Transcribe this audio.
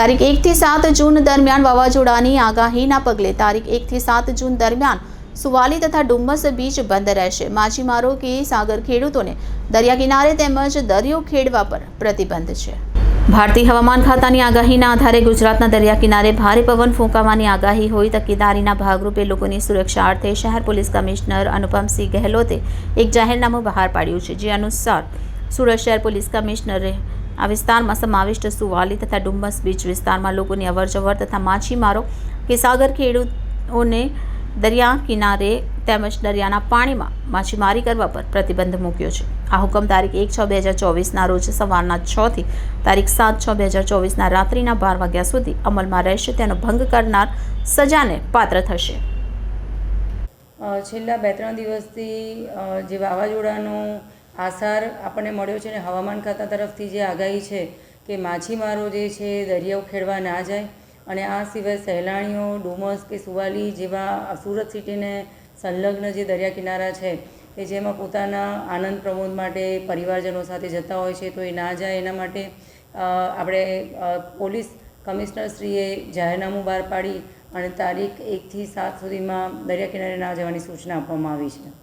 તારીખ 1 થી 7 જૂન દરમિયાન વાવાઝોડાની આગાહીના પગલે તારીખ 1 થી 7 જૂન દરમિયાન સુવાલી તથા ડુમ્મસ બીચ બંધ રહેશે। માછીમારો કે સાગર ખેડૂતોને દરિયા કિનારે તેમજ દરિયો ખેડવા પર પ્રતિબંધ છે। ભારતીય હવામાન ખાતાની આગાહીના આધારે ગુજરાતના દરિયા કિનારે ભારે પવન ફૂંકાવાની આગાહી હોય તકેદારીના ભાગરૂપે લોકોની સુરક્ષા અર્થે શહેર પોલીસ કમિશનર અનુપમસિંહ ગહેલોતે એક જાહેરનામું બહાર પાડ્યું છે, જે અનુસાર સુરત શહેર પોલીસ કમિશનરે આ વિસ્તારમાં સમાવિષ્ટ સુવાલી તથા ડુમ્મસ બીચ વિસ્તારમાં લોકોની અવરજવર તથા માછીમારો કે સાગર ખેડૂતોને દરિયા કિનારે તેમજ દરિયાના પાણીમાં માછીમારી કરવા પર પ્રતિબંધ મૂક્યો છે। આ હુકમ તારીખ 1/6/2024ના રોજ સવારના 6 થી તારીખ 7/6/2024ના રાત્રિના 12 વાગ્યા સુધી અમલમાં રહેશે। તેનો ભંગ કરનાર સજાને પાત્ર થશે। છેલ્લા 2-3 દિવસથી જે વાવાઝોડાનો આસાર આપણને મળ્યો છે ને હવામાન ખાતા તરફથી જે આગાહી છે કે માછીમારો જે છે દરિયો ખેડવા ના જાય અને આ સિવાય સહેલાણીઓ ડુમસ કે સુવાલી જેવા સુરત સિટીને સંલગ્ન જે દરિયા કિનારા છે કે જેમાં પોતાના આનંદ પ્રમોદ માટે પરિવારજનો સાથે જતા હોય છે તો એ ના જાય એના માટે આપણે પોલીસ કમિશનરશ્રીએ જાહેરનામું બહાર પાડી અને તારીખ 1 થી 7 સુધીમાં દરિયા કિનારે ના જવાની સૂચના આપવામાં આવી છે।